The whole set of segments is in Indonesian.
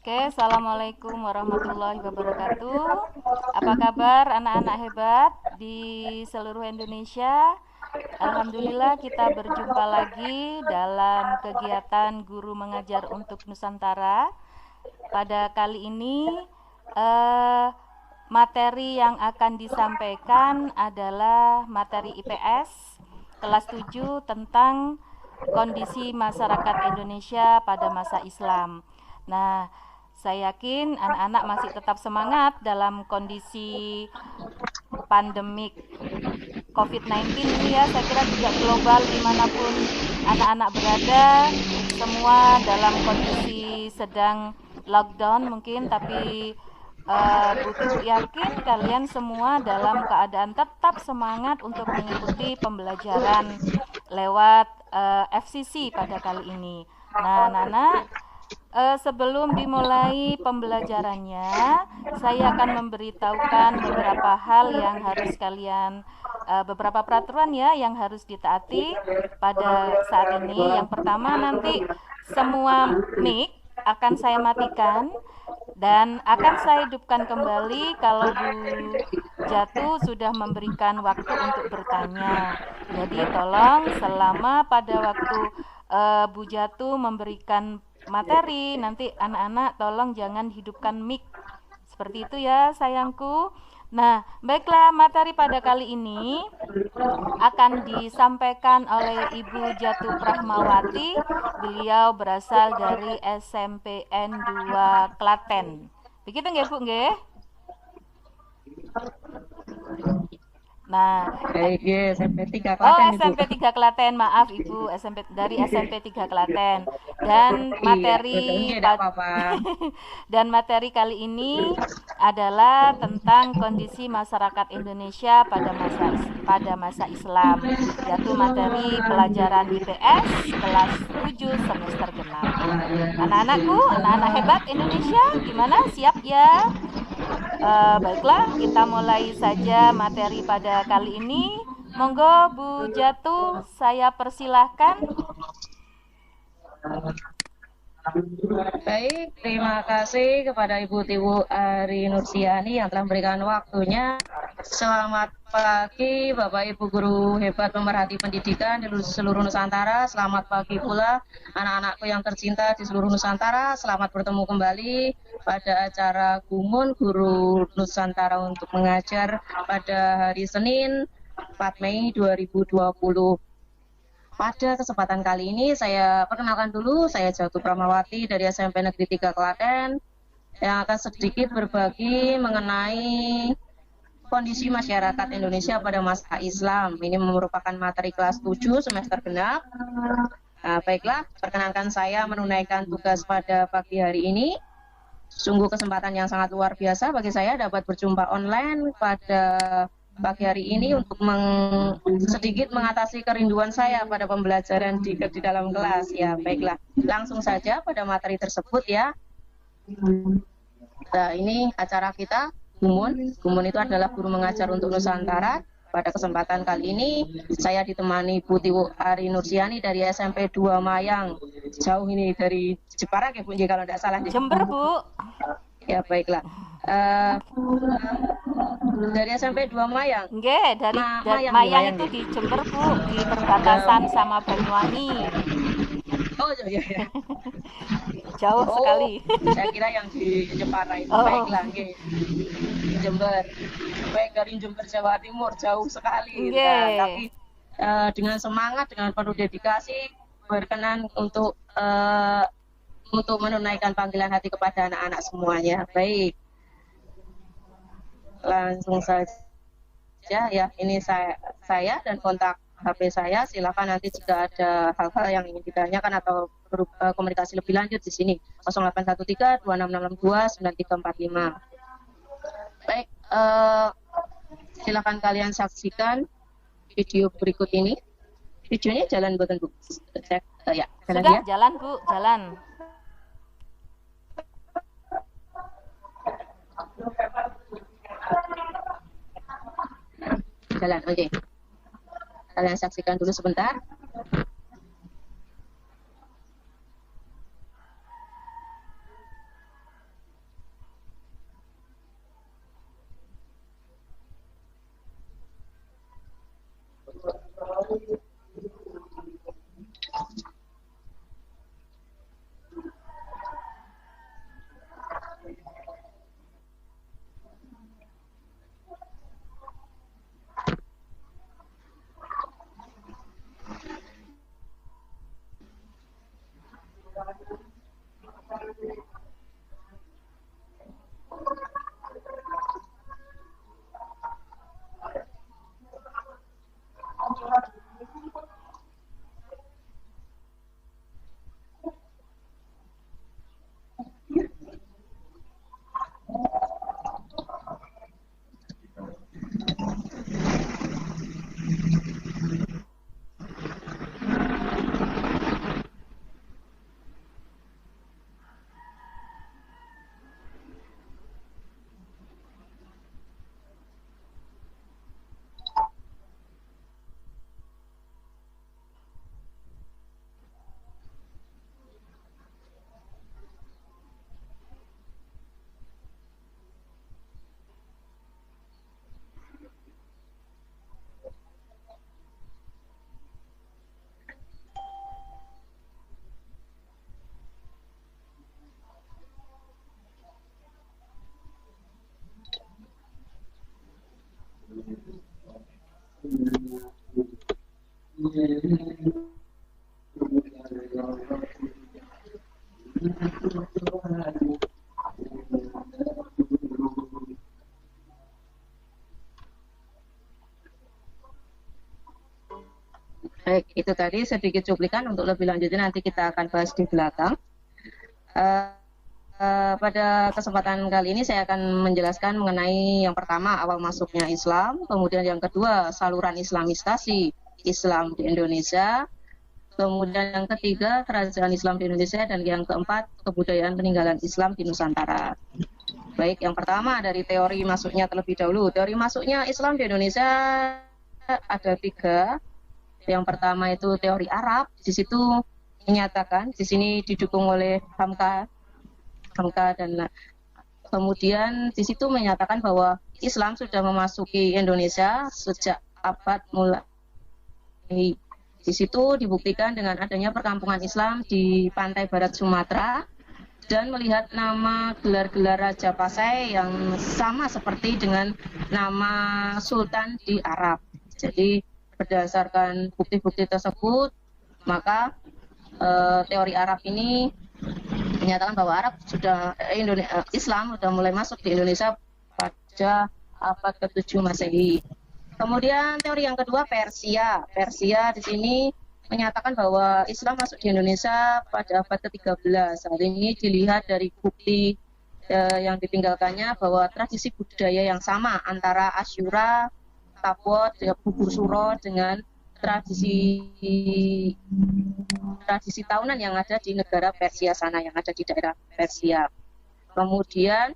Oke, assalamualaikum warahmatullahi wabarakatuh. Apa kabar anak-anak hebat di seluruh Indonesia? Alhamdulillah kita berjumpa lagi dalam kegiatan Guru Mengajar untuk Nusantara. Pada kali ini eh, materi yang akan disampaikan adalah materi IPS kelas 7 tentang kondisi masyarakat Indonesia pada masa Islam. Nah, saya yakin anak-anak masih tetap semangat dalam kondisi pandemik COVID-19 ini ya. Saya kira juga global dimanapun anak-anak berada, semua dalam kondisi sedang lockdown mungkin, tapi Bu yakin kalian semua dalam keadaan tetap semangat untuk mengikuti pembelajaran lewat FCC pada kali ini. Nah, anak-anak, sebelum dimulai pembelajarannya, saya akan memberitahukan beberapa hal yang harus kalian, beberapa peraturan ya yang harus ditaati pada saat ini. Yang pertama, nanti semua mic akan saya matikan dan akan saya hidupkan kembali kalau Bu Jatuh sudah memberikan waktu untuk bertanya. Jadi tolong selama pada waktu Bu Jatuh memberikan materi, nanti anak-anak tolong jangan hidupkan mic. Seperti itu ya sayangku. Nah, baiklah, materi pada kali ini akan disampaikan oleh Ibu Jatuh Prahmawati. Beliau berasal dari SMPN 2 Klaten. Begitu nggih Bu nggih? Nah, SMP 3 Klaten, Ibu. SMP 3 Klaten, maaf Ibu, dari SMP 3 Klaten. Dan materi dan materi kali ini adalah tentang kondisi masyarakat Indonesia pada masa Islam, yaitu materi pelajaran IPS kelas 7 semester genap. Anak-anakku, anak-anak hebat Indonesia, gimana? Siap ya? Baiklah, kita mulai saja materi pada kali ini. Monggo Bu Jatuh, saya persilahkan. Baik, terima kasih kepada Ibu Tiwu Ari Nursiani yang telah memberikan waktunya. Selamat pagi Bapak Ibu guru hebat pemerhati pendidikan di seluruh Nusantara. Selamat pagi pula anak-anakku yang tercinta di seluruh Nusantara. Selamat bertemu kembali pada acara Gumun Guru Nusantara untuk Mengajar pada hari Senin 4 Mei 2020. Pada kesempatan kali ini saya perkenalkan dulu, saya Jatuh Prahmawati dari SMP Negeri 3 Klaten yang akan sedikit berbagi mengenai kondisi masyarakat Indonesia pada masa Islam. Ini merupakan materi kelas 7 semester genap. Nah, baiklah, perkenankan saya menunaikan tugas pada pagi hari ini. Sungguh kesempatan yang sangat luar biasa bagi saya dapat berjumpa online pada pagi hari ini untuk sedikit mengatasi kerinduan saya pada pembelajaran di dalam kelas. Ya, baiklah. Langsung saja pada materi tersebut ya. Nah, ini acara kita, Gumun. Gumun itu adalah guru mengajar untuk Nusantara. Pada kesempatan kali ini, saya ditemani Bu Tiwu Ari Nursiani dari SMP 2 Mayang. Jauh ini dari Jepara, ya Bu, kalau tidak salah. Jember, Bu. Ya, baiklah. Dari SMP 2 Mayang. Nggih, dari Mayang itu di Jember, Bu, di perbatasan sama Banyuwangi. Oh, iya. Jauh sekali. Saya kira yang di Jepara itu. Baiklah, nggih. Jember. Baik, dari Jember Jawa Timur jauh sekali. Nah, tapi dengan semangat, dengan penuh dedikasi, berkenan untuk menunaikan panggilan hati kepada anak-anak semuanya. Baik. Langsung saja ya, ini saya dan kontak HP saya. Silakan nanti jika ada hal-hal yang ingin ditanyakan atau komunikasi lebih lanjut di sini 0813 2662 9345. Baik, silakan kalian saksikan video berikut ini. Videonya jalan buatan Bu. Cek ya, jalan. Sudah ya. Jalan Bu, jalan. Jalan, oke. Kalian saksikan dulu sebentar. Baik, itu tadi sedikit cuplikan. Untuk lebih lanjutnya nanti kita akan bahas di belakang. Pada kesempatan kali ini saya akan menjelaskan mengenai yang pertama awal masuknya Islam, kemudian yang kedua saluran islamisasi Islam di Indonesia, kemudian yang ketiga kerajaan Islam di Indonesia, dan yang keempat kebudayaan peninggalan Islam di Nusantara. Baik, yang pertama dari teori masuknya terlebih dahulu. Teori masuknya Islam di Indonesia ada 3. Yang pertama itu teori Arab. Di situ menyatakan, di sini didukung oleh Hamka dan kemudian di situ menyatakan bahwa Islam sudah memasuki Indonesia sejak abad mulai. Di situ dibuktikan dengan adanya perkampungan Islam di pantai barat Sumatera dan melihat nama gelar-gelar Raja Pasai yang sama seperti dengan nama Sultan di Arab. Jadi berdasarkan bukti-bukti tersebut, maka teori Arab ini menyatakan bahwa Islam sudah mulai masuk di Indonesia pada abad ke-7 Masehi. Kemudian teori yang kedua Persia. Persia di sini menyatakan bahwa Islam masuk di Indonesia pada abad ke-13. Hal ini dilihat dari bukti yang ditinggalkannya bahwa tradisi budaya yang sama antara Asyura, Tapot, bubur suro dengan tradisi tahunan yang ada di negara Persia sana, yang ada di daerah Persia. Kemudian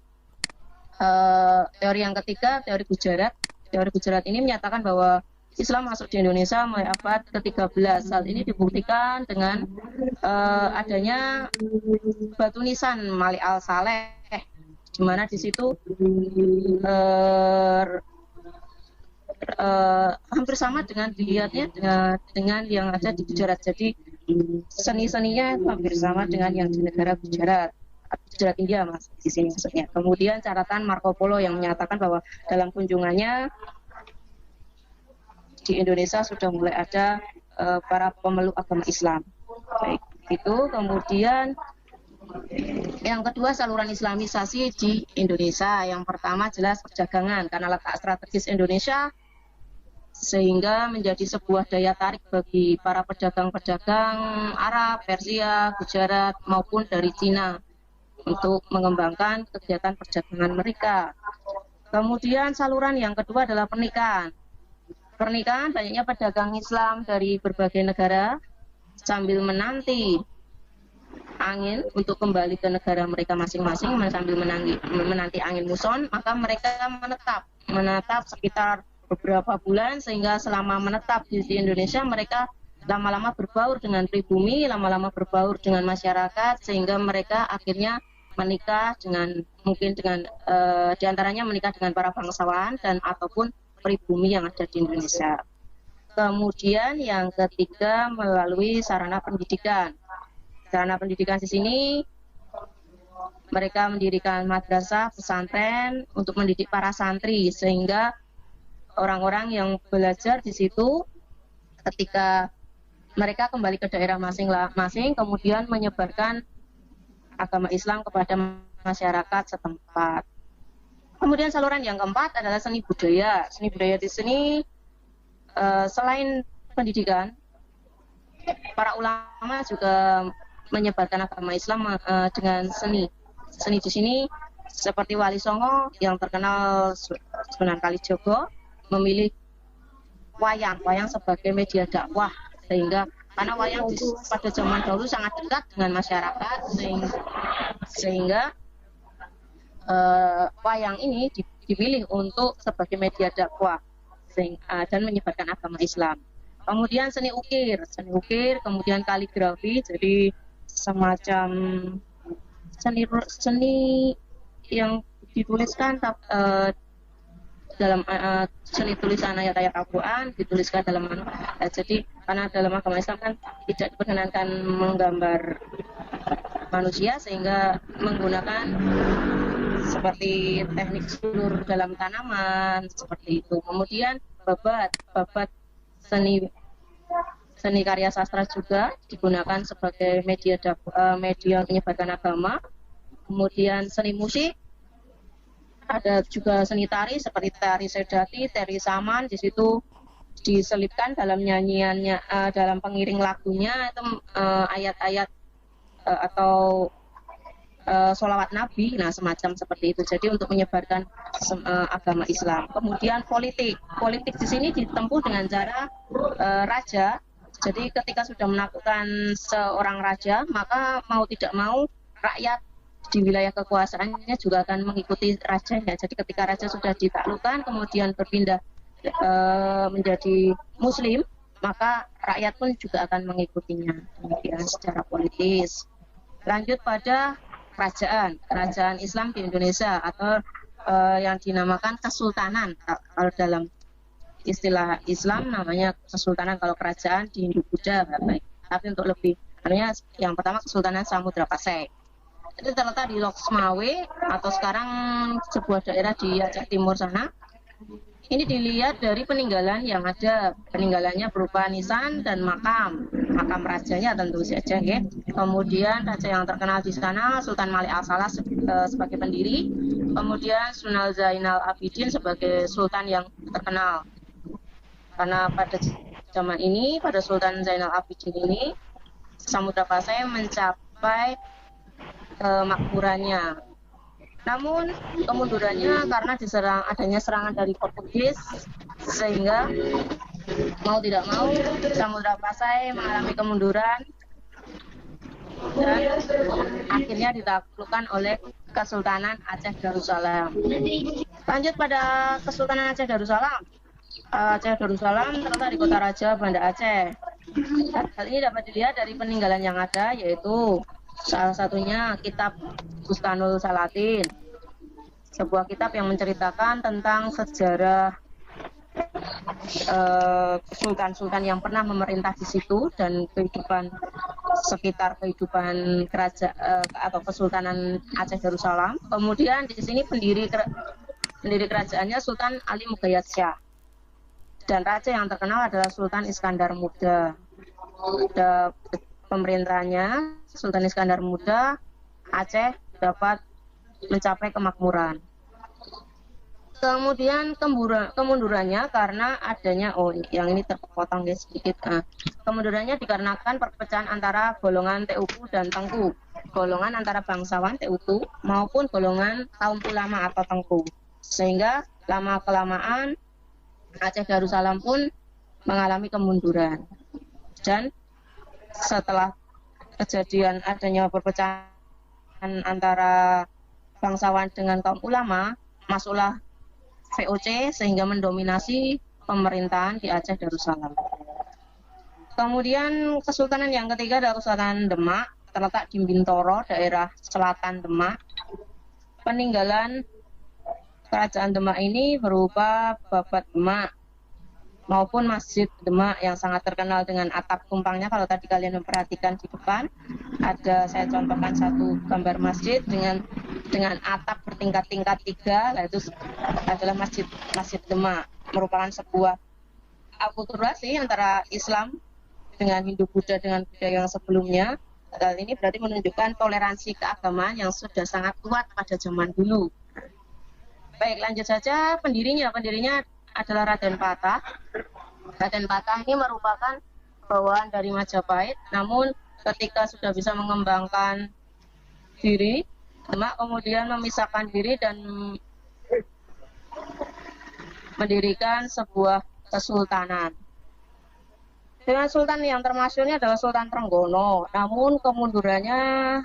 teori yang ketiga, teori Gujarat. Teori Gujarat ini menyatakan bahwa Islam masuk di Indonesia mulai abad ke-13. Hal ini dibuktikan dengan adanya batu nisan Malik al-Saleh, di mana di situ hampir sama dengan dilihatnya dengan yang ada di Gujarat. Jadi seni-seninya hampir sama dengan yang di negara Gujarat India mas di sini maksudnya. Kemudian catatan Marco Polo yang menyatakan bahwa dalam kunjungannya di Indonesia sudah mulai ada para pemeluk agama Islam. Baik, itu. Kemudian yang kedua saluran islamisasi di Indonesia. Yang pertama jelas perdagangan, karena letak strategis Indonesia sehingga menjadi sebuah daya tarik bagi para pedagang-pedagang Arab, Persia, Gujarat maupun dari Cina untuk mengembangkan kegiatan perdagangan mereka. Kemudian saluran yang kedua adalah pernikahan. Pernikahan, banyaknya pedagang Islam dari berbagai negara sambil menanti angin untuk kembali ke negara mereka masing-masing, sambil menanti angin muson, maka mereka menetap sekitar beberapa bulan, sehingga selama menetap di Indonesia mereka lama-lama berbaur dengan pribumi, lama-lama berbaur dengan masyarakat, sehingga mereka akhirnya menikah diantaranya menikah dengan para bangsawan dan ataupun pribumi yang ada di Indonesia. Kemudian yang ketiga melalui sarana pendidikan. Sarana pendidikan di sini mereka mendirikan madrasah, pesantren untuk mendidik para santri, sehingga orang-orang yang belajar di situ ketika mereka kembali ke daerah masing-masing kemudian menyebarkan agama Islam kepada masyarakat setempat. Kemudian saluran yang keempat adalah seni budaya. Seni budaya di sini selain pendidikan, para ulama juga menyebarkan agama Islam dengan seni. Seni di sini seperti Wali Songo yang terkenal Sunan Kalijogo memilih wayang sebagai media dakwah, sehingga karena wayang pada zaman dahulu sangat dekat dengan masyarakat, sehingga wayang ini dipilih untuk sebagai media dakwah dan menyebarkan agama Islam. Kemudian seni ukir, kemudian kaligrafi, jadi semacam seni yang dituliskan dalam seni tulisan ayat-ayat Al-Quran dituliskan dalam jadi karena dalam agama Islam kan tidak diperkenankan menggambar manusia, sehingga menggunakan seperti teknik sulur dalam tanaman seperti itu. Kemudian babat seni seni karya sastra juga digunakan sebagai media menyebarkan agama. Kemudian seni musik, ada juga seni tari seperti tari sedati, tari saman. Di situ diselipkan dalam nyanyiannya, dalam pengiring lagunya itu ayat-ayat atau sholawat Nabi, nah semacam seperti itu. Jadi untuk menyebarkan agama Islam. Kemudian politik di sini ditempuh dengan cara raja. Jadi ketika sudah menaklukkan seorang raja, maka mau tidak mau rakyat di wilayah kekuasaannya juga akan mengikuti rajanya. Jadi ketika raja sudah ditaklukkan, kemudian berpindah menjadi Muslim, maka rakyat pun juga akan mengikutinya. Demikian secara politis. Lanjut pada kerajaan Islam di Indonesia atau yang dinamakan kesultanan. Kalau dalam istilah Islam namanya kesultanan, kalau kerajaan di Hindu-Buddha baik. Tapi untuk lebih, artinya yang pertama Kesultanan Samudra Pasai. Itu terletak di Loksmawe atau sekarang sebuah daerah di Aceh Timur sana. Ini dilihat dari peninggalan yang ada. Peninggalannya berupa nisan dan makam rajanya tentu saja ya. Kemudian raja yang terkenal di sana Sultan Malik Al-Salah sebagai pendiri, kemudian Sunan Zainal Abidin sebagai sultan yang terkenal. Karena pada zaman ini, pada Sultan Zainal Abidin ini, Samudra Pasai mencapai kemakmurannya. Namun kemundurannya karena adanya serangan dari Portugis, sehingga mau tidak mau Samudra Pasai mengalami kemunduran dan akhirnya ditaklukkan oleh Kesultanan Aceh Darussalam. Lanjut pada Kesultanan Aceh Darussalam. Aceh Darussalam terletak di Kota Raja Banda Aceh. Hal ini dapat dilihat dari peninggalan yang ada, yaitu salah satunya kitab Bustanul Salatin, sebuah kitab yang menceritakan tentang sejarah sultan-sultan yang pernah memerintah di situ dan kehidupan sekitar kehidupan kerajaan atau Kesultanan Aceh Darussalam. Kemudian di sini pendiri kerajaannya Sultan Ali Mughayat Shah. Dan raja yang terkenal adalah Sultan Iskandar Muda. Pemerintahannya Sultan Iskandar Muda, Aceh dapat mencapai kemakmuran. Kemudian kemundurannya karena adanya, yang ini terpotong guys sedikit. Kemundurannya dikarenakan perpecahan antara golongan TUku dan Tengku, golongan antara bangsawan TUku maupun golongan kaum ulama atau Tengku, sehingga lama kelamaan Aceh Darussalam pun mengalami kemunduran. Dan setelah kejadian adanya perpecahan antara bangsawan dengan kaum ulama, masuklah VOC sehingga mendominasi pemerintahan di Aceh Darussalam. Kemudian kesultanan yang ketiga adalah Kesultanan Demak, terletak di Bintoro, daerah selatan Demak. Peninggalan Kerajaan Demak ini berupa Babat Demak maupun Masjid Demak yang sangat terkenal dengan atap tumpangnya. Kalau tadi kalian memperhatikan di depan, saya contohkan satu gambar masjid dengan atap bertingkat-tingkat 3, itu adalah Masjid Demak, merupakan sebuah akulturasi antara Islam dengan Hindu-Buddha dengan budaya yang sebelumnya. Hal ini berarti menunjukkan toleransi keagamaan yang sudah sangat kuat pada zaman dulu. Baik, lanjut saja. Pendirinya adalah Raden Patah. Raden Patah ini merupakan bawaan dari Majapahit, namun ketika sudah bisa mengembangkan diri, Demak kemudian memisahkan diri dan mendirikan sebuah kesultanan. Dengan sultan yang termasyhurnya adalah Sultan Trenggono, namun kemundurannya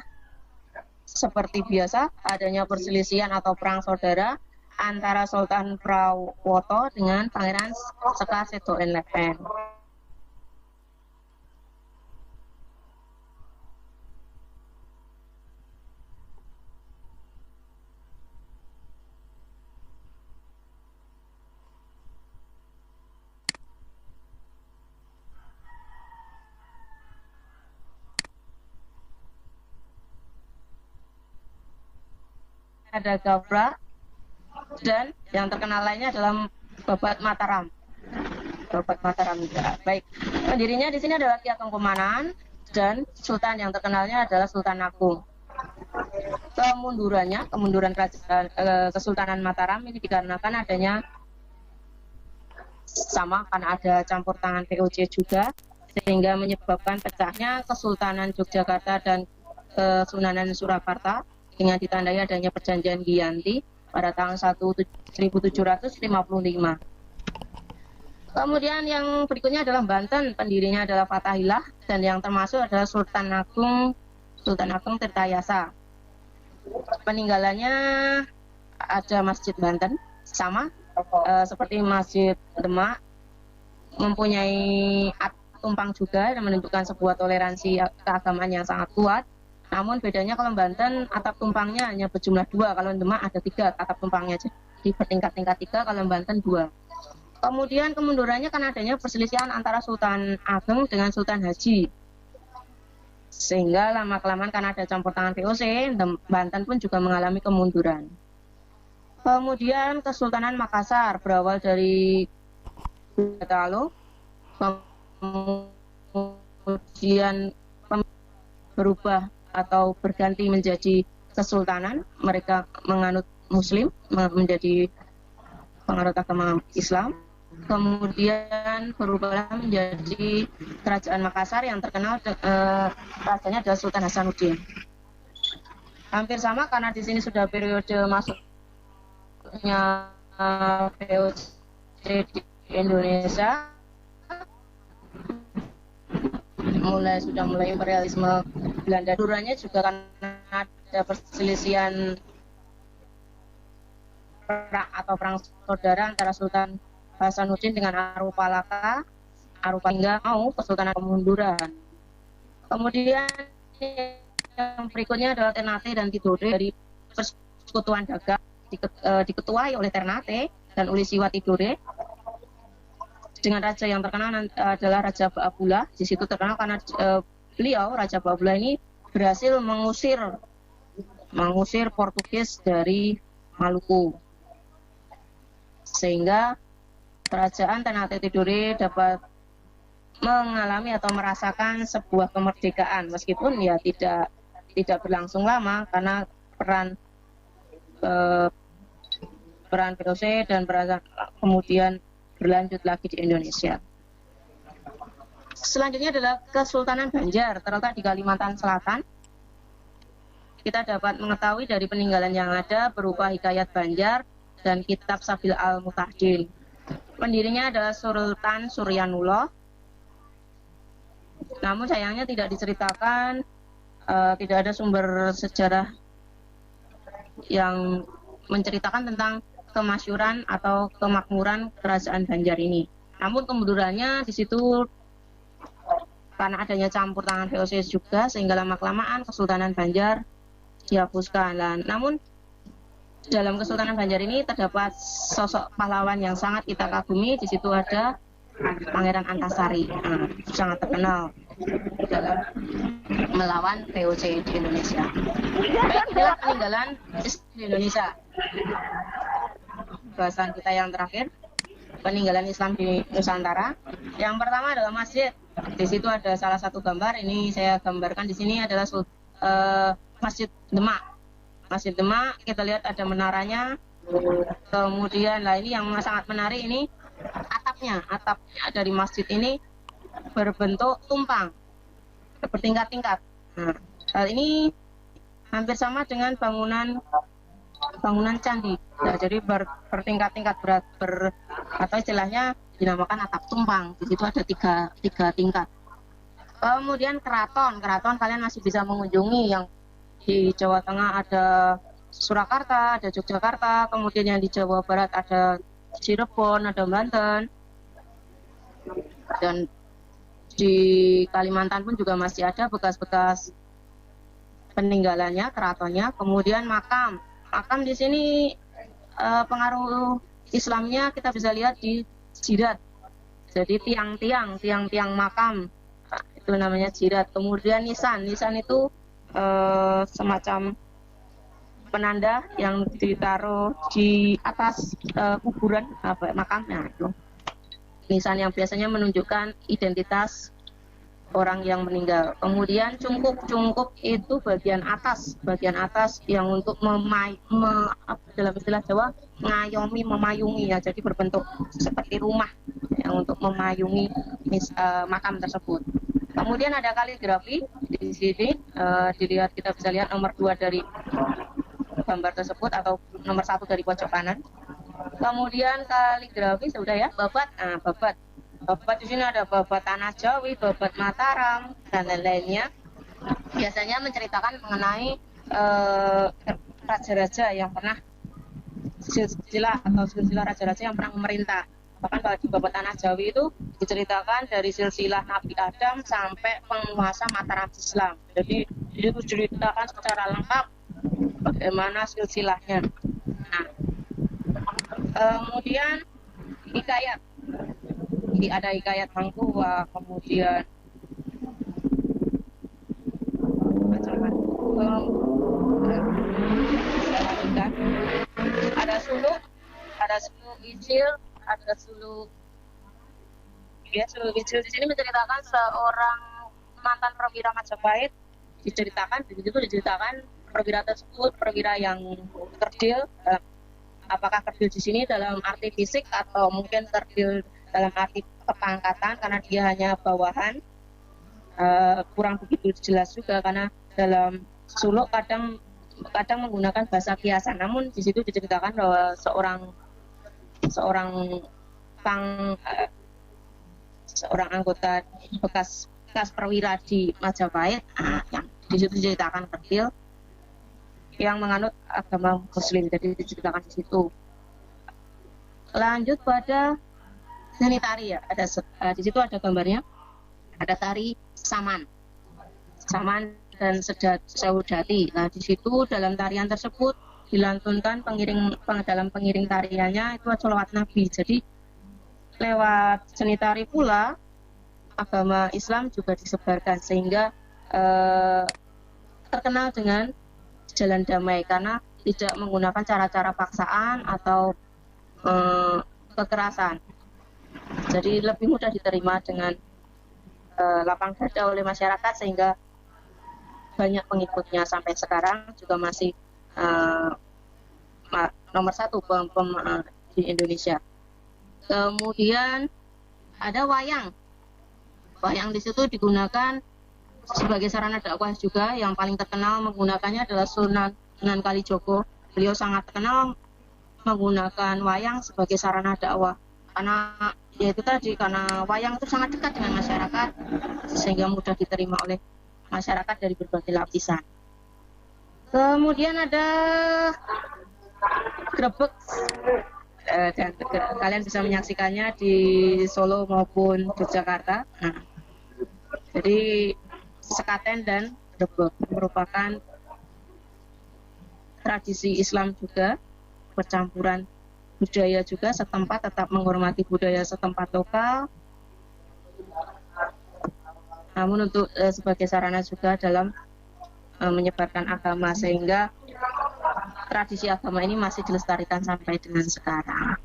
seperti biasa, adanya perselisihan atau perang saudara antara Sultan Prawoto dengan Pangeran Sekar Seto-Enlepen. Ada Gabra, dan yang terkenal lainnya adalah Babat Mataram. Kabupaten Mataram. Baik, pendirinya di sini adalah Ki Ageng Komanan dan Sultan yang terkenalnya adalah Sultan Agung. Kemunduran kerajaan Kesultanan Mataram ini dikarenakan adanya sama karena ada campur tangan VOC juga, sehingga menyebabkan pecahnya Kesultanan Yogyakarta dan Kesunanan Surakarta dengan ditandai adanya perjanjian Giyanti pada tahun 1755. Kemudian yang berikutnya adalah Banten, pendirinya adalah Fathahillah dan yang termasuk adalah Sultan Agung Tirtayasa. Peninggalannya ada Masjid Banten, sama seperti Masjid Demak, mempunyai tumpang juga dan menunjukkan sebuah toleransi keagamaan yang sangat kuat. Namun bedanya kalau Banten atap tumpangnya hanya berjumlah 2, kalau Demak ada 3 atap tumpangnya, jadi bertingkat-tingkat 3, kalau Banten 2. Kemudian kemundurannya karena adanya perselisihan antara Sultan Ageng dengan Sultan Haji, sehingga lama-kelamaan karena ada campur tangan VOC, Banten pun juga mengalami kemunduran. Kemudian Kesultanan Makassar berawal dari Gorontalo, kemudian berubah atau berganti menjadi kesultanan, mereka menganut Muslim, menjadi penganut agama Islam. Kemudian berubah menjadi Kerajaan Makassar yang terkenal rajanya adalah Sultan Hasanuddin. Hampir sama karena di sini sudah periode masuknya VOC di Indonesia, sudah mulai imperialisme Belanda. Duranya juga karena ada perselisihan perang saudara antara Sultan Hasanuddin dengan Arupalaka hingga mau Kesultanan kemunduran. Kemudian yang berikutnya adalah Ternate dan Tidore dari persekutuan dagang diketuai oleh Ternate dan oleh Siwa Tidore dengan raja yang terkenal adalah Raja Ba'abula. Di situ terkenal karena beliau Raja Ba'abula ini berhasil mengusir Portugis dari Maluku, sehingga kerajaan Ternate Tidore dapat mengalami atau merasakan sebuah kemerdekaan, meskipun ya tidak berlangsung lama karena peran VOC dan kemudian berlanjut lagi di Indonesia. Selanjutnya adalah Kesultanan Banjar, terletak di Kalimantan Selatan. Kita dapat mengetahui dari peninggalan yang ada berupa Hikayat Banjar dan Kitab Sabil Al-Mutahdin. Pendirinya adalah Sultan Suryanullah. Namun sayangnya tidak diceritakan, tidak ada sumber sejarah yang menceritakan tentang kemasyuran atau kemakmuran kerajaan Banjar ini. Namun kemundurannya di situ karena adanya campur tangan VOC juga, sehingga lama-kelamaan Kesultanan Banjar dihapuskan. Namun dalam Kesultanan Banjar ini terdapat sosok pahlawan yang sangat kita kagumi. Di situ ada Pangeran Antasari, sangat terkenal dalam melawan VOC di Indonesia. Baik, inilah peninggalan di Indonesia. Bahasan kita yang terakhir, peninggalan Islam di Nusantara. Yang pertama adalah masjid. Di situ ada salah satu gambar. Ini saya gambarkan di sini adalah Masjid Demak. Masjid Demak, kita lihat ada menaranya. Kemudian ini yang sangat menarik, ini atapnya dari masjid ini berbentuk tumpang, bertingkat-tingkat. Nah, hal ini hampir sama dengan bangunan candi. Nah, jadi bertingkat-tingkat atau istilahnya dinamakan atap tumpang. Di situ ada tiga tingkat. Kemudian keraton kalian masih bisa mengunjungi. Yang di Jawa Tengah ada Surakarta, ada Yogyakarta, kemudian yang di Jawa Barat ada Cirebon, ada Banten, dan di Kalimantan pun juga masih ada bekas-bekas peninggalannya, keratonnya. Kemudian makam di sini pengaruh Islamnya kita bisa lihat di jidat. Jadi tiang-tiang makam, itu namanya jidat. Kemudian nisan itu semacam penanda yang ditaruh di atas kuburan makamnya itu. nisan yang biasanya menunjukkan identitas orang yang meninggal. Kemudian cungkup itu bagian atas yang untuk dalam istilah Jawa ngayomi, memayungi ya, jadi berbentuk seperti rumah yang untuk memayungi makam tersebut. Kemudian ada kaligrafi di sini, kita bisa lihat nomor 2 dari gambar tersebut atau nomor 1 dari pojok kanan. Kemudian kaligrafi sudah ya, babat. Nah, babat di sini ada babat Tanah Jawi, babat Mataram dan lain-lainnya. Biasanya menceritakan mengenai raja-raja yang pernah silsilah raja-raja yang pernah memerintah. Bahkan di babat Tanah Jawi itu diceritakan dari silsilah Nabi Adam sampai penguasa Mataram Islam. Jadi itu diceritakan secara lengkap bagaimana silsilahnya. Nah, kemudian hikayat. Jadi ada hikayat Hang Tua, kemudian ada suluk Ijil, ada suluk Ijil. Di sini menceritakan seorang mantan perwira Majapahit, diceritakan perwira tersebut perwira yang kerdil. Apakah kerdil di sini dalam arti fisik atau mungkin kerdil dalam arti kepangkatan, karena dia hanya bawahan, kurang begitu jelas juga, karena dalam suluk kadang menggunakan bahasa kiasan. Namun di situ diceritakan bahwa seorang anggota bekas perwira di Majapahit, yang di situ diceritakan kerdil yang menganut agama Muslim, jadi diceritakan di situ. Lanjut pada seni tari ya, di situ ada gambarnya, ada tari saman dan sewudati. Nah, di situ dalam tarian tersebut dilantunkan dalam pengiring tariannya itu sholawat Nabi. Jadi lewat seni tari pula agama Islam juga disebarkan, sehingga terkenal dengan jalan damai karena tidak menggunakan cara-cara paksaan atau kekerasan. Jadi lebih mudah diterima dengan lapang dada oleh masyarakat, sehingga banyak pengikutnya sampai sekarang juga masih nomor 1 di Indonesia. Kemudian ada wayang. Wayang di situ digunakan sebagai sarana dakwah juga. Yang paling terkenal menggunakannya adalah Sunan Kalijogo. Beliau sangat terkenal menggunakan wayang sebagai sarana dakwah. Karena wayang itu sangat dekat dengan masyarakat, sehingga mudah diterima oleh masyarakat dari berbagai lapisan. Kemudian ada grebek, dan kalian bisa menyaksikannya di Solo maupun Yogyakarta. Nah, jadi sekaten dan grebek merupakan tradisi Islam juga, percampuran budaya juga setempat, tetap menghormati budaya setempat lokal, namun untuk sebagai sarana juga dalam menyebarkan agama, sehingga tradisi agama ini masih dilestarikan sampai dengan sekarang.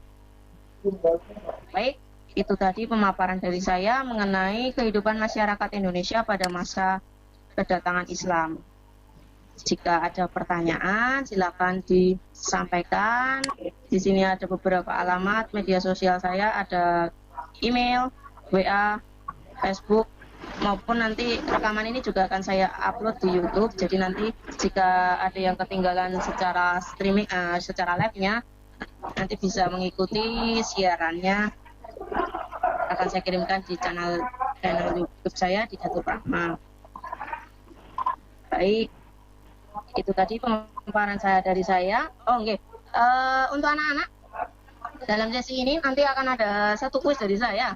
Baik, itu tadi pemaparan dari saya mengenai kehidupan masyarakat Indonesia pada masa kedatangan Islam. Jika ada pertanyaan, silakan disampaikan. Di sini ada beberapa alamat media sosial saya, ada email, WA, Facebook, maupun nanti rekaman ini juga akan saya upload di YouTube. Jadi nanti jika ada yang ketinggalan secara streaming, secara live-nya, nanti bisa mengikuti siarannya. Akan saya kirimkan di channel YouTube saya di Datuk Rahma. Baik. Itu tadi pemaparan dari saya. Untuk anak-anak dalam sesi ini nanti akan ada satu kuis dari saya.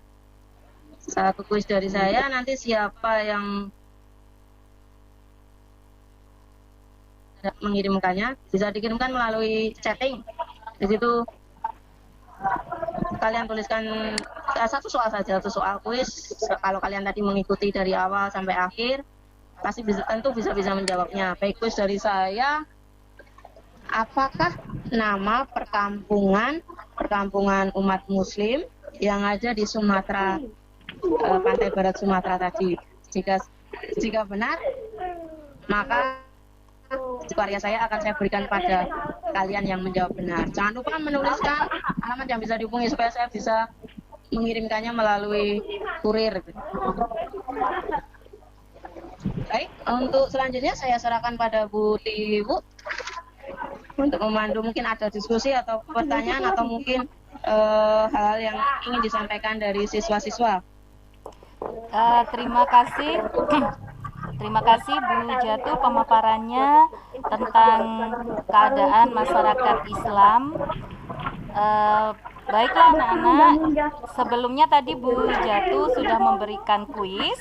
Nanti siapa yang mengirimkannya bisa dikirimkan melalui chatting. Di situ kalian tuliskan satu soal kuis. Kalau kalian tadi mengikuti dari awal sampai akhir, pasti tentu bisa menjawabnya. Baik, kuis dari saya, apakah nama perkampungan umat Muslim yang ada di Sumatera, pantai barat Sumatera tadi. Jika benar, maka karya saya akan saya berikan pada kalian yang menjawab benar. Jangan lupa menuliskan alamat yang bisa dihubungi supaya saya bisa mengirimkannya melalui kurir. Baik, untuk selanjutnya saya serahkan pada Bu Tiwu untuk memandu. Mungkin ada diskusi atau pertanyaan atau mungkin hal yang ingin disampaikan dari siswa-siswa. Terima kasih. Terima kasih Bu Jatuh pemaparannya tentang keadaan masyarakat Islam. Baiklah anak-anak, sebelumnya tadi Bu Jatuh sudah memberikan kuis.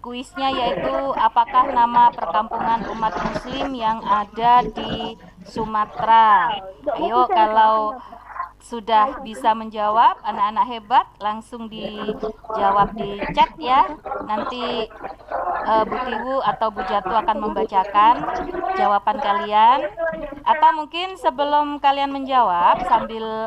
Kuisnya yaitu apakah nama perkampungan umat muslim yang ada di Sumatera. Ayo kalau sudah bisa menjawab, anak-anak hebat langsung dijawab di chat ya. Nanti Bu Tiwu atau Bu Jatuh akan membacakan jawaban kalian. Atau mungkin sebelum kalian menjawab sambil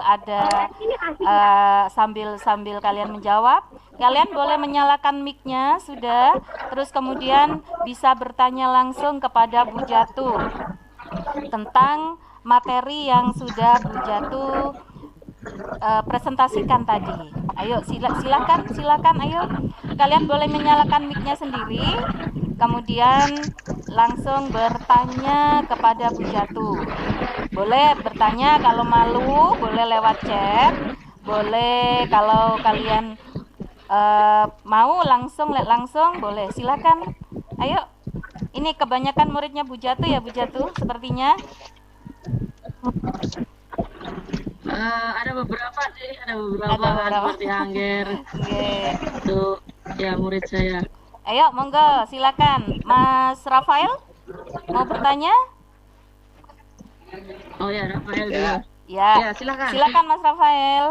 kalian menjawab, kalian boleh menyalakan mic-nya sudah, terus kemudian bisa bertanya langsung kepada Bu Jatuh tentang materi yang sudah Bu Jatuh presentasikan tadi. Ayo silakan ayo. Kalian boleh menyalakan mic-nya sendiri, kemudian langsung bertanya kepada Bu Jatuh. Boleh bertanya, kalau malu boleh lewat chat, boleh kalau kalian mau langsung boleh, silakan. Ayo. Ini kebanyakan muridnya Bu Jatuh ya, Bu Jatuh sepertinya. Ada beberapa seperti Angger. Itu ya murid saya. Ayo monggo silakan Mas Rafael mau bertanya. Oh ya, Rafael juga. Ya silakan Mas Rafael.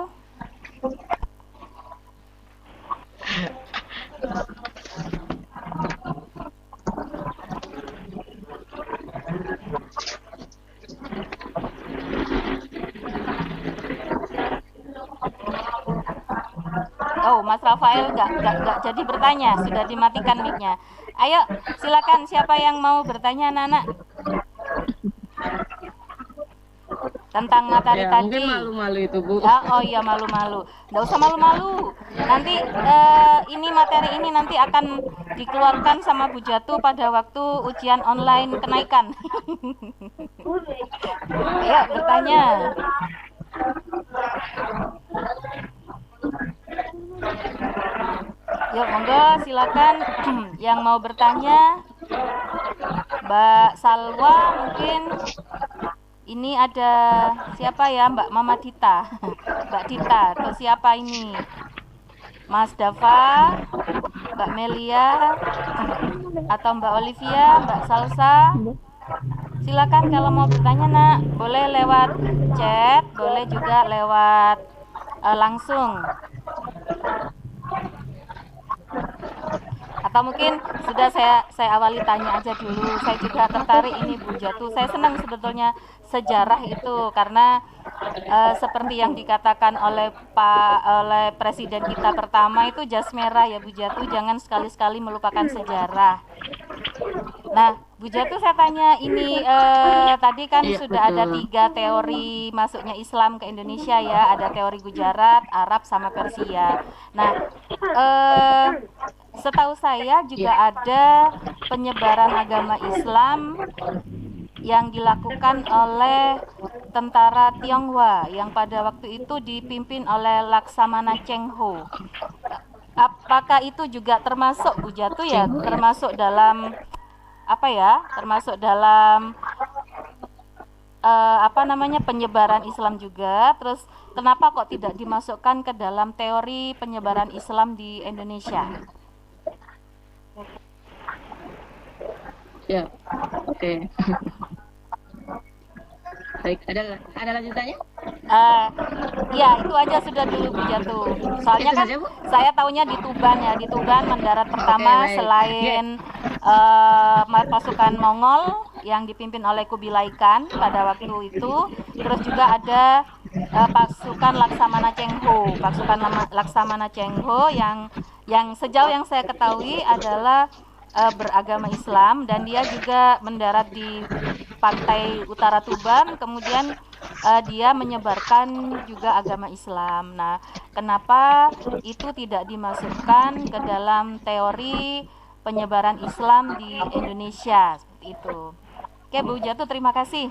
Oh, Mas Rafael gak jadi bertanya, sudah dimatikan mic-nya. Ayo, silakan siapa yang mau bertanya anak-anak? Tentang materi tadi. Mungkin malu-malu itu, Bu. Oh iya, malu-malu. Nggak usah malu-malu. Nanti ini materi ini nanti akan dikeluarkan sama Bu Jatuh pada waktu ujian online kenaikan. Ayo, bertanya. Yuk, monggo silakan yang mau bertanya. Mbak Salwa mungkin. Ini ada siapa ya, Mbak Mama Dita, Mbak Dita, atau siapa ini? Mas Dava, Mbak Melia, atau Mbak Olivia, Mbak Salsa. Silakan kalau mau bertanya nak, boleh lewat chat, boleh juga lewat langsung. Atau mungkin sudah saya awali tanya aja dulu. Saya juga tertarik ini Bu Jatuh. Saya senang sebetulnya sejarah itu karena seperti yang dikatakan oleh presiden kita pertama itu jas merah ya Bu Jatuh, jangan sekali-sekali melupakan sejarah. Nah Bu Jatuh saya tanya ini tadi kan sudah ada 3 teori masuknya Islam ke Indonesia ya, ada teori Gujarat, Arab sama Persia. Nah setahu saya juga ada penyebaran agama Islam yang dilakukan oleh tentara Tionghoa yang pada waktu itu dipimpin oleh Laksamana Cheng Ho. Apakah itu juga termasuk Bu Jatuh ya? Termasuk dalam apa ya? Termasuk dalam penyebaran Islam juga. Terus kenapa kok tidak dimasukkan ke dalam teori penyebaran Islam di Indonesia? Ya, oke. Baik, ada lanjutannya? Ya itu aja sudah dulu Bu Jatuh. Soalnya kan saya tahunya di Tuban ya, di Tuban mendarat pertama selain pasukan Mongol yang dipimpin oleh Kubilai Khan pada waktu itu, terus juga ada pasukan Laksamana Cheng Ho. Pasukan Laksamana Cheng Ho yang sejauh yang saya ketahui adalah beragama Islam, dan dia juga mendarat di pantai utara Tuban, kemudian dia menyebarkan juga agama Islam. Nah, kenapa itu tidak dimasukkan ke dalam teori penyebaran Islam di Indonesia seperti itu? Oke, Bu Jatuh, terima kasih.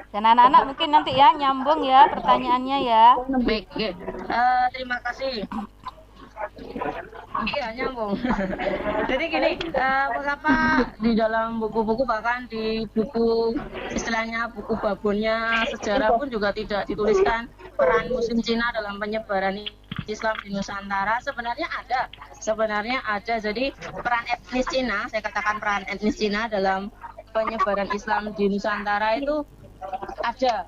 Dan anak-anak mungkin nanti ya nyambung ya pertanyaannya ya. Baik, terima kasih. Iya, nyambung. Jadi gini, mengapa di dalam buku-buku, bahkan di buku istilahnya buku babonnya sejarah pun juga tidak dituliskan peran Muslim Cina dalam penyebaran Islam di Nusantara? Sebenarnya ada. Jadi peran etnis Cina, saya katakan peran etnis Cina dalam penyebaran Islam di Nusantara itu ada,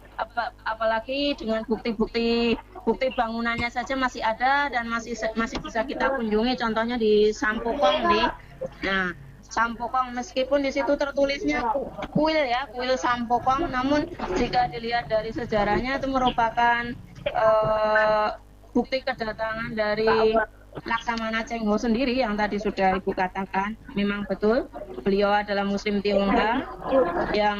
apalagi dengan bukti bangunannya saja masih ada dan masih bisa kita kunjungi, contohnya di Sampokong nih. Nah, Sampokong meskipun di situ tertulisnya kuil Sampokong, namun jika dilihat dari sejarahnya itu merupakan bukti kedatangan dari Laksamana Cheng Ho sendiri yang tadi sudah Ibu katakan. Memang betul beliau adalah Muslim Tionghoa yang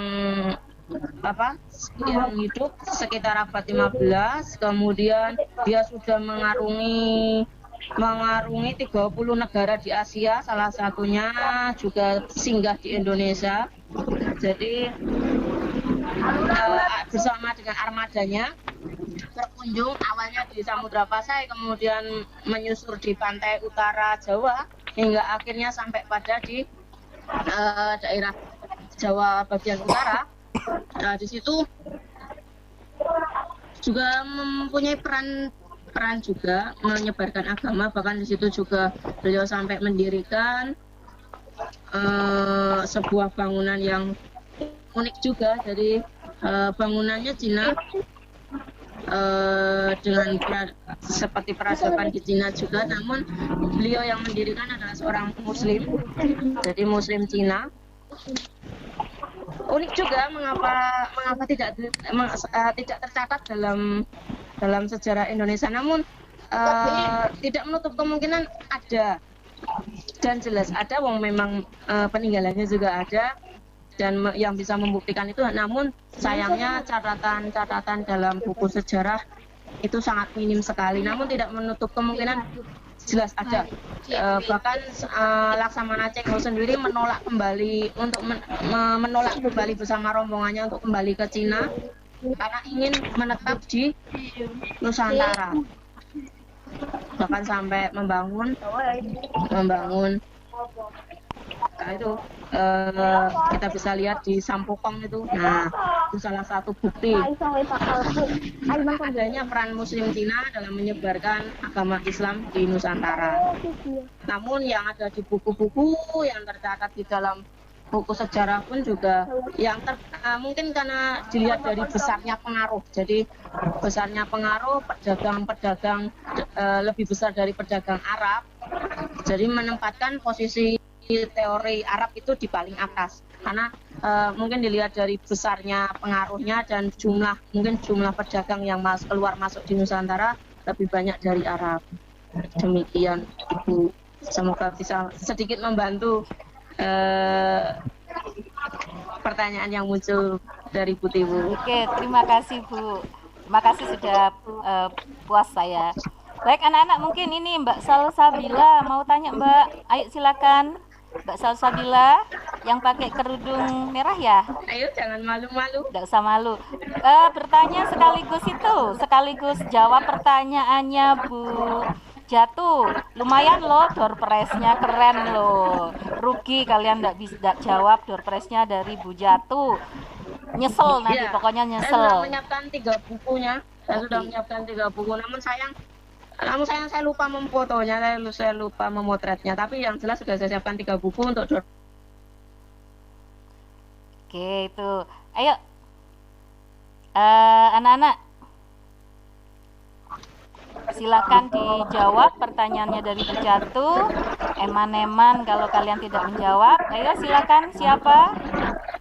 hidup sekitar abad 15, kemudian dia sudah mengarungi 30 negara di Asia, salah satunya juga singgah di Indonesia. Jadi bersama dengan armadanya berkunjung awalnya di Samudra Pasai, kemudian menyusur di pantai utara Jawa hingga akhirnya sampai pada di daerah Jawa bagian utara. Nah, di situ juga mempunyai peran juga menyebarkan agama, bahkan di situ juga beliau sampai mendirikan sebuah bangunan yang unik juga. Jadi bangunannya Cina dengan seperti peradaban di Cina juga, namun beliau yang mendirikan adalah seorang Muslim, jadi Muslim Cina. Unik juga mengapa tidak tercatat dalam sejarah Indonesia, namun tidak menutup kemungkinan ada, dan jelas ada, memang peninggalannya juga ada dan yang bisa membuktikan itu. Namun sayangnya catatan dalam buku sejarah itu sangat minim sekali, namun tidak menutup kemungkinan jelas ada. Bahkan Laksamana Cheng Ho sendiri menolak kembali bersama rombongannya untuk kembali ke Cina karena ingin menetap di Nusantara, bahkan sampai membangun nah itu kita bisa lihat di Sampokong itu. Nah, itu salah satu bukti adanya peran Muslim Cina dalam menyebarkan agama Islam di Nusantara. Namun yang ada di buku-buku yang tercatat di dalam buku sejarah pun juga yang mungkin karena dilihat dari besarnya pengaruh. Jadi besarnya pengaruh pedagang lebih besar dari pedagang Arab. Jadi menempatkan posisi teori Arab itu di paling atas, karena mungkin dilihat dari besarnya pengaruhnya dan jumlah pedagang yang keluar masuk di Nusantara lebih banyak dari Arab. Demikian Ibu, semoga bisa sedikit membantu pertanyaan yang muncul dari Bu Tiwu. Oke, terima kasih Bu, terima kasih sudah puas saya. Baik anak-anak, mungkin ini Mbak Salsabila mau tanya Mbak, ayo silakan. Mbak Salsabila yang pakai kerudung merah ya? Ayo, jangan malu-malu. Tidak usah malu. Bertanya sekaligus jawab pertanyaannya Bu Jatuh. Lumayan loh, door prize-nya keren loh. Rugi kalian tidak jawab door prize-nya dari Bu Jatuh. Nyesel nanti ya, pokoknya nyesel. Saya sudah menyiapkan 3 bukunya. Namun saya lupa memfotonya, saya lupa memotretnya. Tapi yang jelas sudah saya siapkan 3 buku untuk Oke, itu. Ayo, anak-anak, silakan dijawab pertanyaannya dari Bu Jatuh. Eman-eman kalau kalian tidak menjawab. Ayo silakan, siapa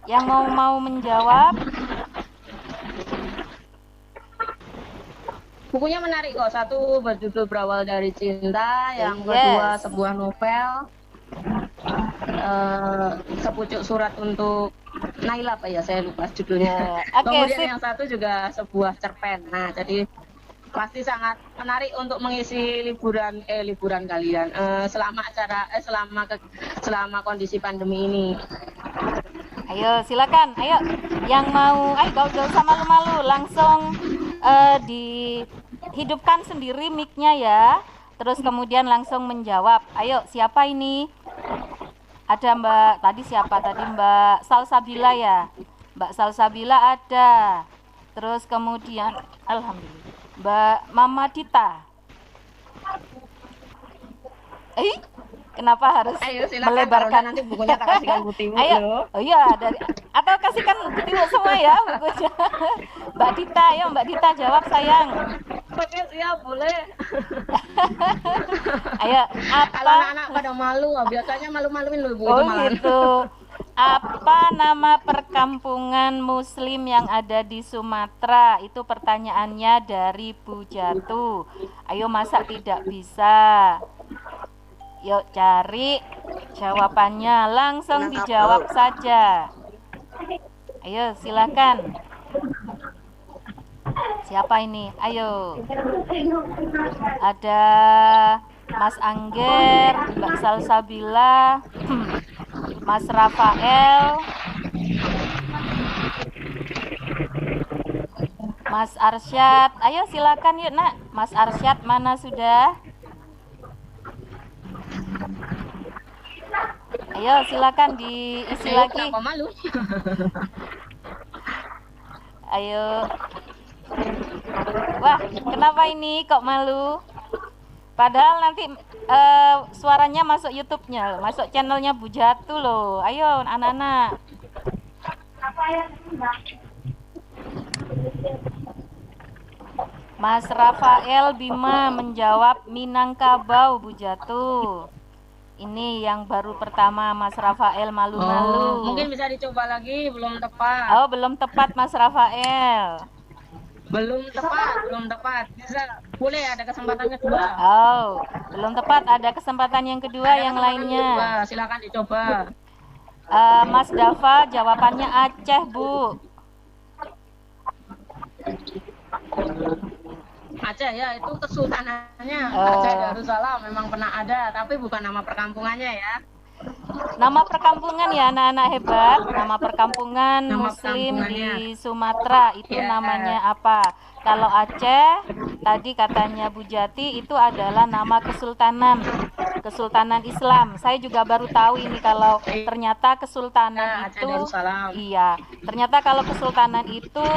yang mau menjawab? Bukunya menarik kok. Satu berjudul Berawal dari Cinta, yang kedua Yes. sebuah novel, sepucuk surat untuk Naila apa ya, saya lupa judulnya. Oke, Kemudian sip. yang satu juga sebuah cerpen. Nah, jadi pasti sangat menarik untuk mengisi liburan kalian selama kondisi pandemi ini. Ayo silakan, ayo yang mau, ayo gak usah malu-malu, langsung dihidupkan sendiri mic-nya ya. Terus kemudian langsung menjawab. Ayo, siapa ini? Ada Mbak, tadi siapa tadi, Mbak Salsabila ya? Mbak Salsabila ada. Terus kemudian alhamdulillah Mbak Mama Dita. Kenapa harus Ayo, silakan, melebarkan? nanti bukunya tak kasihkan Bu Tiwu. Ayo, oh iya, atau kasihkan Bu Tiwu semua ya bukunya. Mbak Dita, ayo Mbak Dita jawab sayang. Oke, siap, boleh. Ayo, Kalau anak-anak pada malu, biasanya malu-maluin loh Bu. Oh gitu. Apa nama perkampungan Muslim yang ada di Sumatera? Itu pertanyaannya dari Bu Jatu. Ayo, masa tidak bisa? Yuk cari jawabannya, langsung dijawab saja. Ayo silakan. Siapa ini? Ayo. Ada Mas Angger, Mbak Salsabila, Mas Rafael, Mas Arsyad. Ayo silakan yuk nak. Mas Arsyad mana sudah? Ayo silakan diisi lagi. Kenapa malu? Ayo. Wah, kenapa ini kok malu? Padahal nanti suaranya masuk YouTube-nya, masuk channelnya Bu Jatu loh. Ayo anak-anak. Mas Rafael Bima menjawab Minangkabau, Bu Jatu. Ini yang baru pertama Mas Rafael malu-malu. Mungkin bisa dicoba lagi, belum tepat. Oh, belum tepat Mas Rafael. Belum tepat. Bisa, boleh ada kesempatan kedua. Oh, belum tepat. Ada kesempatan yang kedua, yang lainnya. Silakan dicoba. Mas Dava, jawabannya Aceh, Bu. Aceh ya, itu kesultanannya. Aceh Darussalam memang pernah ada, tapi bukan nama perkampungannya ya. Nama perkampungan ya anak-anak hebat. Nama perkampungan Muslim di Sumatera itu namanya apa? Kalau Aceh tadi katanya Bu Jati itu adalah nama kesultanan, kesultanan Islam. Saya juga baru tahu ini kalau ternyata kesultanan itu, iya, ternyata kalau kesultanan itu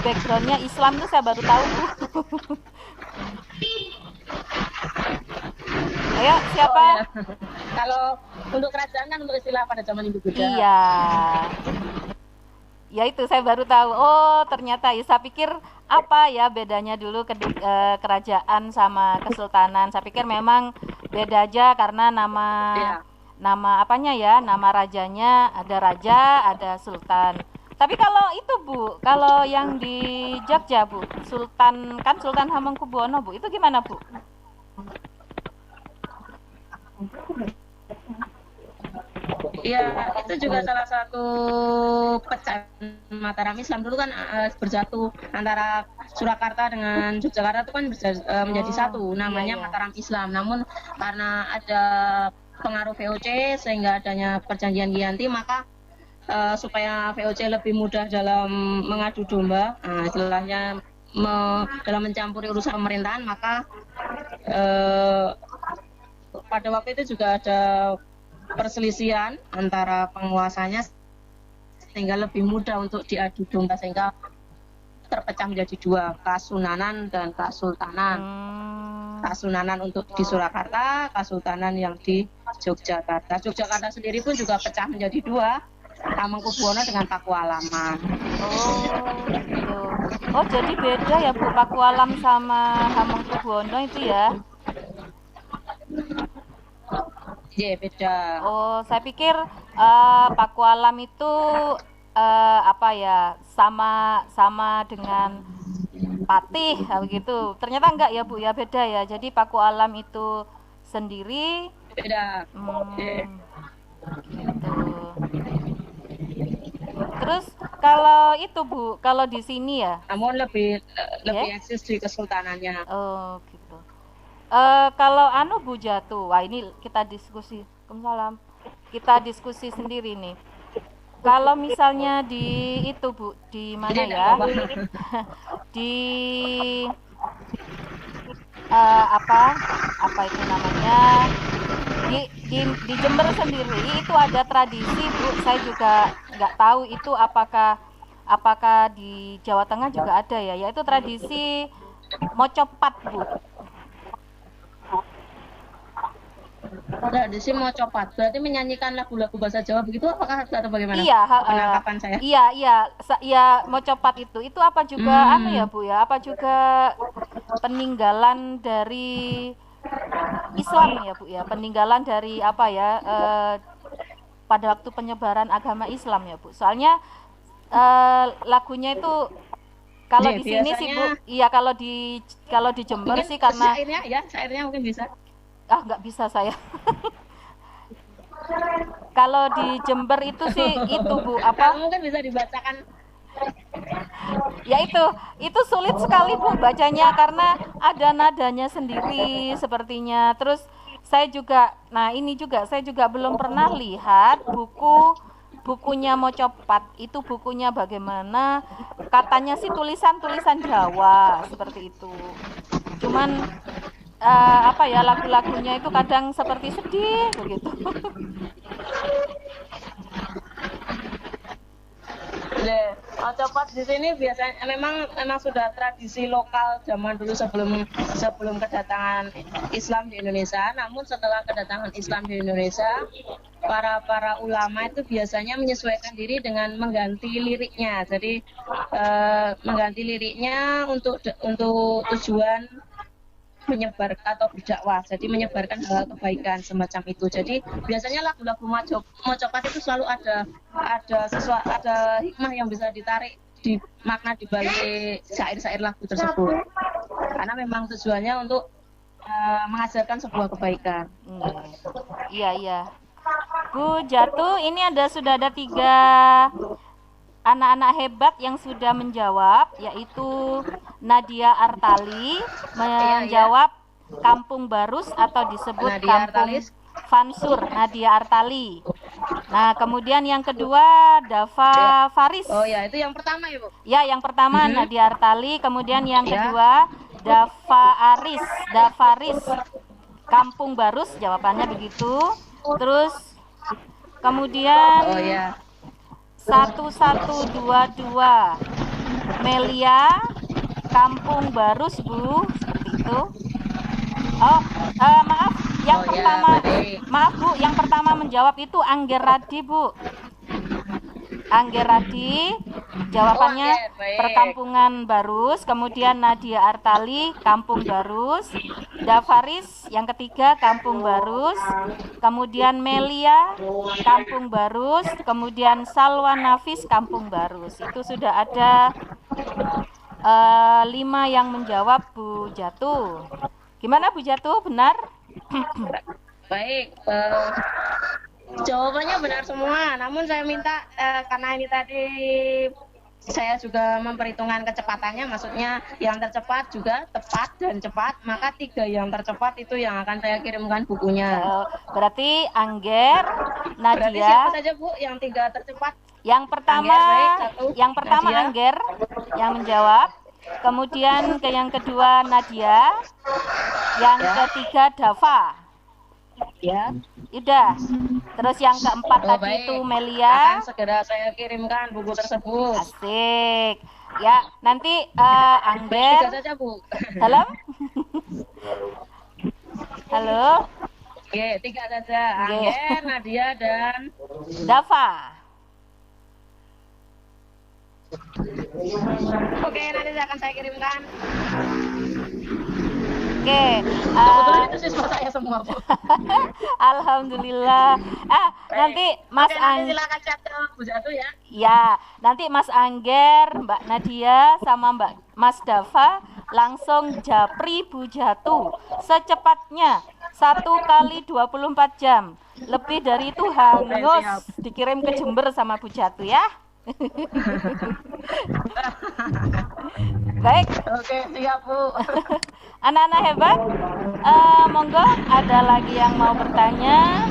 backgroundnya Islam tuh saya baru tahu. Ayo siapa? Oh, ya. Kalau untuk kerajaan kan untuk istilah pada zaman Ibu Buddha. Iya. Ya itu saya baru tahu. Oh ternyata ya, saya pikir apa ya bedanya dulu kerajaan sama kesultanan. Saya pikir memang beda aja karena nama apanya ya, nama rajanya ada raja, ada sultan. Tapi kalau itu Bu, kalau yang di Jogja Bu, Sultan Hamengkubuwono Bu, itu gimana Bu? Iya, itu juga salah satu pecahan Mataram Islam. Dulu kan bersatu antara Surakarta dengan Yogyakarta itu kan menjadi satu, namanya Mataram Islam. Namun karena ada pengaruh VOC sehingga adanya perjanjian Giyanti, maka supaya VOC lebih mudah dalam mengadu domba, istilahnya dalam mencampuri urusan pemerintahan, maka pada waktu itu juga ada perselisihan antara penguasanya sehingga lebih mudah untuk diadu domba, sehingga terpecah menjadi dua, Kasunanan dan Kasultanan. Kasunanan untuk di Surakarta, Kasultanan yang di Yogyakarta. Yogyakarta sendiri pun juga pecah menjadi dua, Hamengkubuwono dengan Pakualaman. Oh, gitu. Oh, jadi beda ya Bu, Pakualam sama Hamengkubuwono itu ya? Iya, beda. Oh, saya pikir Pakualam itu apa ya, sama dengan Patih, begitu. Ternyata enggak ya Bu ya, beda ya. Jadi Paku Alam itu sendiri. Beda. Gitu. Terus kalau itu Bu, kalau di sini ya. Namun lebih eksis di kesultanannya. Oh gitu. Kalau anu Bu Jatuh, wah ini kita diskusi. Waalaikumsalam. Kita diskusi sendiri nih. Kalau misalnya di itu Bu, di mana ya? Di apa itu namanya? Di Jember sendiri itu ada tradisi Bu. Saya juga nggak tahu itu apakah di Jawa Tengah juga ada ya, yaitu tradisi mocopat Bu. Tradisi mocopat berarti menyanyikan lagu-lagu bahasa Jawa begitu, apakah atau bagaimana? Iya, penangkapan saya. Iya, mocopat itu apa juga anu ya Bu ya? Apa juga peninggalan dari Islam ya Bu ya? Peninggalan dari apa ya? Pada waktu penyebaran agama Islam ya Bu. Soalnya lagunya itu kalau di sini sih Bu, iya kalau di Jember sih karena syairnya mungkin bisa. Nggak bisa saya. Kalau di Jember itu sih itu Bu, apa? Mungkin bisa dibacakan. Ya itu sulit sekali Bu bacanya karena ada nadanya sendiri sepertinya. Terus saya juga belum pernah lihat bukunya mocopat. Itu bukunya bagaimana? Katanya sih tulisan Jawa seperti itu. Cuman lagu-lagunya itu kadang seperti sedih begitu. Mocopat di sini biasanya memang sudah tradisi lokal zaman dulu sebelum kedatangan Islam di Indonesia. Namun setelah kedatangan Islam di Indonesia, para ulama itu biasanya menyesuaikan diri dengan mengganti liriknya. Jadi mengganti liriknya untuk tujuan menyebar atau berdakwah, jadi menyebarkan hal kebaikan semacam itu. Jadi biasanya lagu-lagu mocopat itu selalu ada hikmah yang bisa ditarik di makna di balik syair-syair lagu tersebut, karena memang tujuannya untuk mengajarkan sebuah kebaikan. Iya Bu Jatuh, ini sudah ada 3 anak-anak hebat yang sudah menjawab, yaitu Nadia Artali menjawab Kampung Barus atau disebut Nadia Kampung Artalis. Fansur, Nadia Artali. Nah, kemudian yang kedua Dava Faris. Oh ya, itu yang pertama ya Bu? Ya, yang pertama Nadia Artali, kemudian yang kedua Davaris Kampung Barus, jawabannya begitu. Terus kemudian 1122 Melia Kampung Barus Bu, seperti itu. Maaf Bu, yang pertama menjawab itu Angger Radi Bu. Angger Radi jawabannya Perkampungan Barus, kemudian Nadia Artali Kampung Barus, Davaris yang ketiga Kampung Barus, kemudian Melia Kampung Barus, kemudian Salwa Nafis Kampung Barus. Itu sudah ada 5 yang menjawab Bu Jatuh. Gimana Bu Jatuh, benar? Baik, jawabannya benar semua, namun saya minta karena ini tadi saya juga memperhitungkan kecepatannya, maksudnya yang tercepat juga tepat dan cepat, maka 3 yang tercepat itu yang akan saya kirimkan bukunya. Berarti Angger, Nadia. Berarti siapa saja Bu yang 3 tercepat? Yang pertama Nadia. Angger yang menjawab, kemudian yang kedua Nadia, yang ketiga Dava. Ya. Udah. Terus yang keempat tadi itu Melia. Akan segera saya kirimkan buku tersebut. Asik. Ya, nanti Angger. 3 saja Bu. Halo? Halo? Oke, 3 saja. Angger, Nadia dan Dava. Oke, nanti akan saya kirimkan. Oke. Itu siswa saya semua Bu. Alhamdulillah. Nanti Mas Angger. Silakan chat ke Bu Jatuh ya. Ya, nanti Mas Angger, Mbak Nadia sama Mbak Mas Dava langsung japri Bu Jatu secepatnya 1 kali 24 jam. Lebih dari itu hangus dikirim ke Jember sama Bu Jatu ya. Baik. Oke, siap Bu. Anak-anak hebat, monggo ada lagi yang mau bertanya?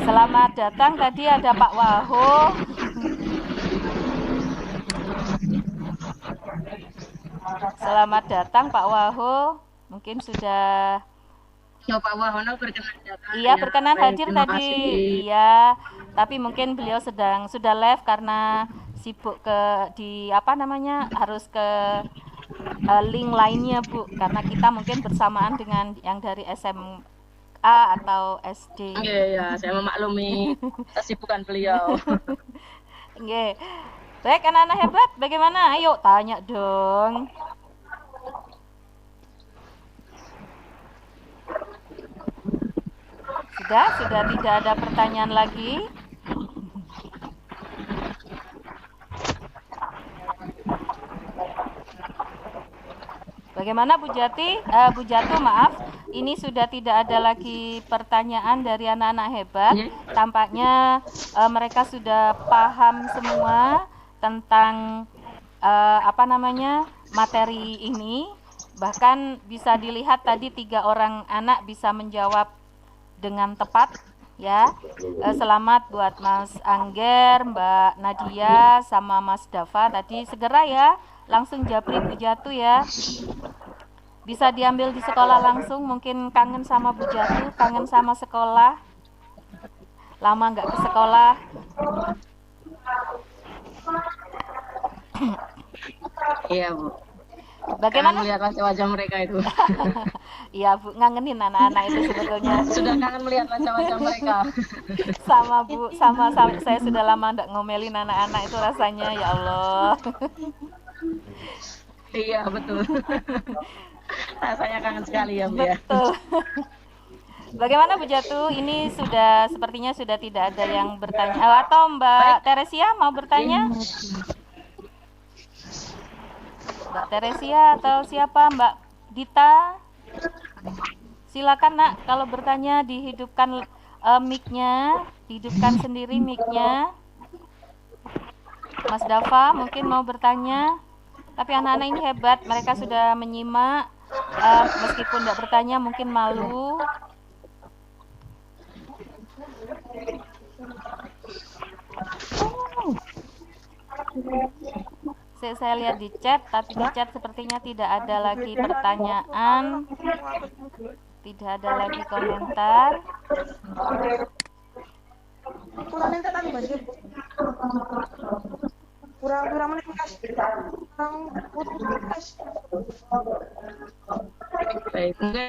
Selamat datang, tadi ada Pak Waho. Selamat datang Pak Waho. Mungkin sudah Pak Wahono berkenan datang. Iya, berkenan hadir terima tadi. kasih. Iya, tapi mungkin beliau sudah live karena sibuk harus ke link lainnya Bu, karena kita mungkin bersamaan dengan yang dari SMA atau SD. Iya, saya memaklumi kesibukan beliau. Oke. Baik anak-anak hebat, bagaimana? Ayo tanya dong. Sudah tidak ada pertanyaan lagi. Bagaimana Bu Jatu, maaf, ini sudah tidak ada lagi pertanyaan dari anak-anak hebat. Tampaknya mereka sudah paham semua tentang materi ini. Bahkan bisa dilihat tadi 3 orang anak bisa menjawab dengan tepat ya. Selamat buat Mas Angger, Mbak Nadia sama Mas Dava tadi. Segera ya, langsung japri Bu Jatu ya. Bisa diambil di sekolah langsung, mungkin kangen sama Bu Jatu, kangen sama sekolah. Lama nggak ke sekolah. Iya Bu. Bagaimana? Melihat wajah-wajah mereka itu. Iya Bu, ngangenin anak-anak itu sebetulnya. Sudah kangen melihat wajah-wajah mereka. Sama Bu, sama saya sudah lama nggak ngomelin anak-anak itu rasanya, ya Allah. Iya betul. Rasanya kangen sekali ya Bu ya. Betul. Bagaimana Bu Jatu? Ini sepertinya sudah tidak ada yang bertanya. Atau Mbak Teresia mau bertanya? Mbak Teresia atau siapa? Mbak Dita? Silakan Nak, kalau bertanya dihidupkan mic-nya, dihidupkan sendiri mic-nya. Mas Dava mungkin mau bertanya, tapi anak-anak ini hebat, mereka sudah menyimak, meskipun tidak bertanya mungkin malu. Saya lihat di chat, tapi di chat sepertinya tidak ada lagi pertanyaan, tidak ada lagi komentar. Baik, mungkin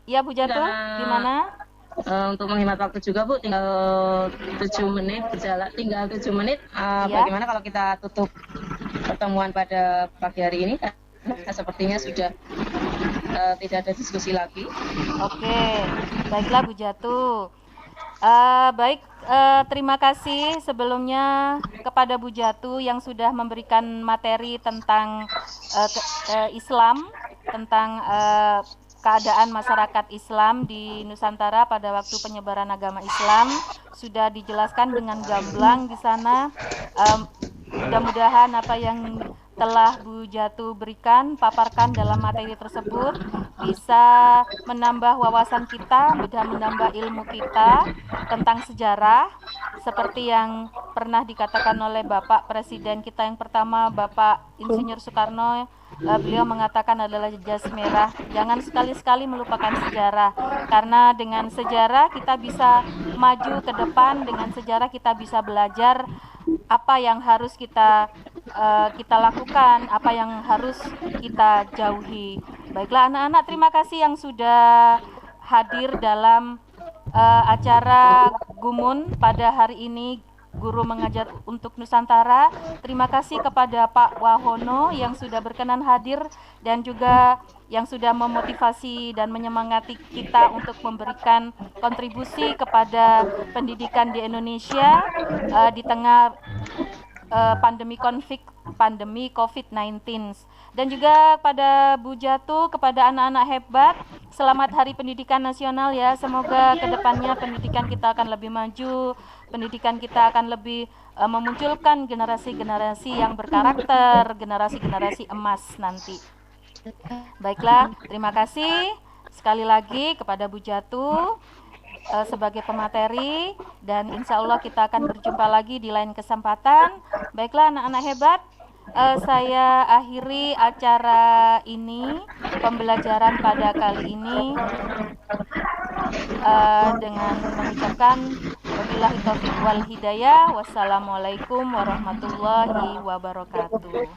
Iya Bu Jatu, gimana? Untuk menghemat waktu juga Bu, tinggal 7 menit berjalan, tinggal 7 menit. Bagaimana kalau kita tutup pertemuan pada pagi hari ini? Sepertinya sudah tidak ada diskusi lagi. Oke, baiklah Bu Jatu. Baik, terima kasih sebelumnya kepada Bu Jatu yang sudah memberikan materi tentang Islam, tentang keadaan masyarakat Islam di Nusantara pada waktu penyebaran agama Islam. Sudah dijelaskan dengan gamblang di sana. Mudah-mudahan apa yang telah Bu Jatu berikan, paparkan dalam materi tersebut bisa menambah wawasan kita, bisa menambah ilmu kita tentang sejarah, seperti yang pernah dikatakan oleh Bapak Presiden kita yang pertama, Bapak Insinyur Soekarno. Beliau mengatakan adalah jas merah. Jangan sekali-sekali melupakan sejarah, karena dengan sejarah kita bisa maju ke depan, dengan sejarah kita bisa belajar apa yang harus kita lakukan, apa yang harus kita jauhi. Baiklah anak-anak, terima kasih yang sudah hadir dalam acara Gumun pada hari ini, Guru Mengajar untuk Nusantara. Terima kasih kepada Pak Wahono yang sudah berkenan hadir dan juga yang sudah memotivasi dan menyemangati kita untuk memberikan kontribusi kepada pendidikan di Indonesia di tengah pandemi pandemi COVID-19. Dan juga pada Bu Jatuh, kepada anak-anak hebat, selamat Hari Pendidikan Nasional ya. Semoga kedepannya pendidikan kita akan lebih maju, pendidikan kita akan lebih memunculkan generasi-generasi yang berkarakter, generasi-generasi emas nanti. Baiklah, terima kasih sekali lagi kepada Bu Jatuh sebagai pemateri, dan insya Allah kita akan berjumpa lagi di lain kesempatan. Baiklah anak-anak hebat, saya akhiri acara ini, pembelajaran pada kali ini dengan mengucapkan wabillahi taufiq wal hidayah. Wassalamualaikum warahmatullahi wabarakatuh.